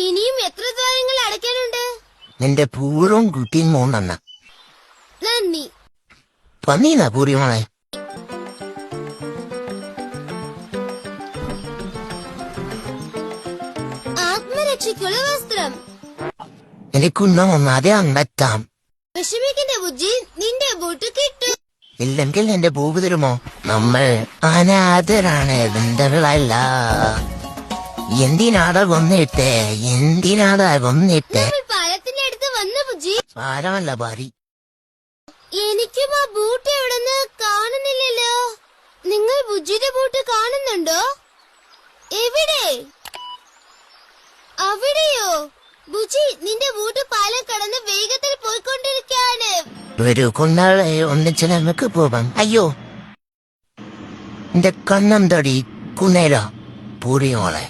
ഇനിയും എത്ര ദ്വാരങ്ങൾ അടയ്ക്കാനുണ്ട്? നിന്റെ പൂറും കുട്ടിയും 3 നന്ദി. പന്നീനാ പൂരി മോളെ. ആത്മരക്ഷയ്ക്കുള്ള വസ്ത്രം. എനിക്കൊന്നും ഒന്നാതെ അങ്ങെത്താം. വിഷമിക്കണ്ട ബുജ്ജി, നിന്റെ ബൂട്ട് കിട്ടും. ഇല്ലെങ്കിൽ എന്റെ പൂവ് തരുമോ? നമ്മൾ അനാഥരാണ്, ബന്ധങ്ങളല്ല. എന്തിനാടാ കൊന്നിട്ടേ? നമ്മൾ പാലത്തിന്റെ അടുത്ത് വന്ന ബുജ്ജി. സാരമല്ല ഭാരി. എനിക്കും ആ ബൂട്ട് എവിടെന്ന് കാണുന്നില്ലല്ലോ. നിങ്ങൾ ബുജ്ജിയുടെ ബൂട്ട് കാണുന്നുണ്ടോ? എവിടെ? അവിടെയോ? ബുജ്ജി, നിന്റെ ബൂട്ട് പാലം കടന്ന് വേഗത്തിൽ പോയിക്കൊണ്ടിരിക്കുകയാണ്. ഒരു കുന്നാളെ ഒന്നിച്ച് നമുക്ക് പോവാം. അയ്യോ, എന്റെ കണ്ണം തടി കുന്നേര പൂരിയോളെ.